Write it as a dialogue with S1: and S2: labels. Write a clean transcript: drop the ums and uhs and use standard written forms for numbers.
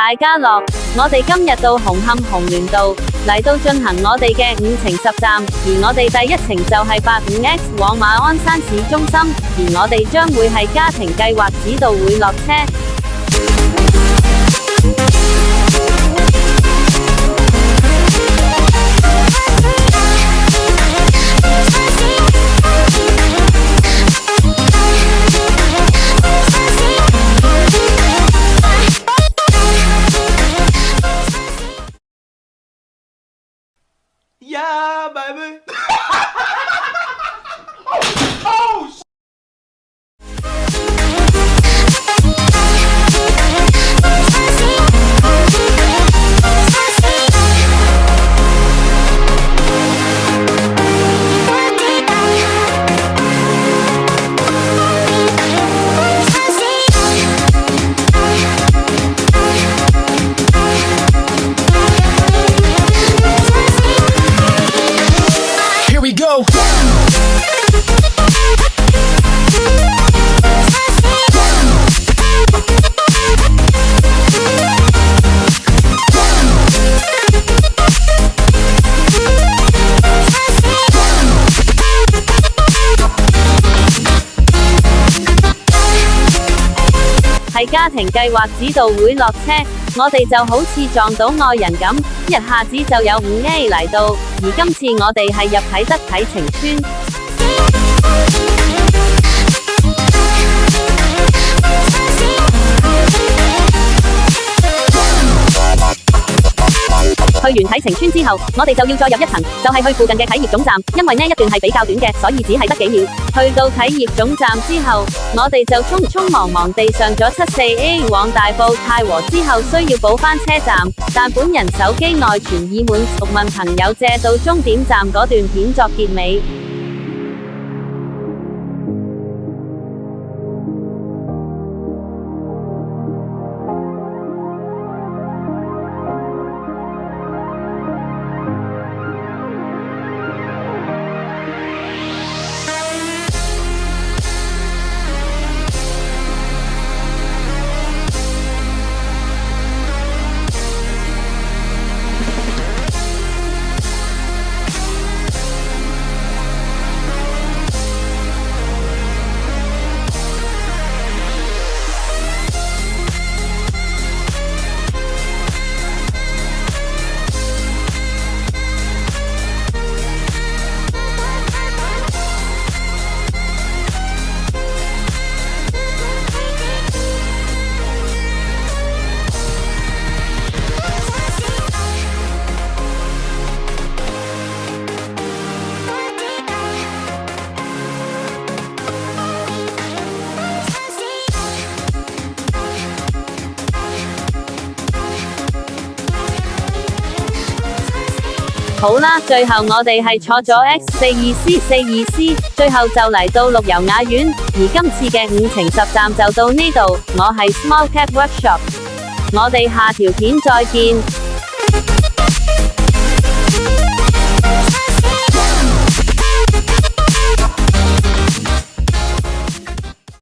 S1: 大家樂，我哋今日到紅磡紅聯道嚟到進行我哋嘅5程10站，而我哋第一程就係85X 往馬鞍山市中心，而我哋將會係家庭計劃指導會落車。
S2: Yeah, baby.
S3: Go!
S1: 係家庭計劃指導會落車，我哋就好似撞到愛人咁，一下子就有5A 嚟到，而今次我哋係入啟德啟晴邨。去完啟晴邨之後，我哋就要再入一層，就係去附近嘅啟業總站，因為呢一段係比較短嘅，所以只係得幾秒。去到啟業總站之後，我哋就匆匆忙忙地上咗74A 往大埔太和之後需要補返車站，但本人手機內存已滿，獨問朋友借到終點站嗰段片作結尾。好啦，最後我哋係坐咗 X42C，最後就嚟到綠油雅苑，而今次嘅5程10站就到呢度，我係 Small Cat Workshop，我哋下條片再見。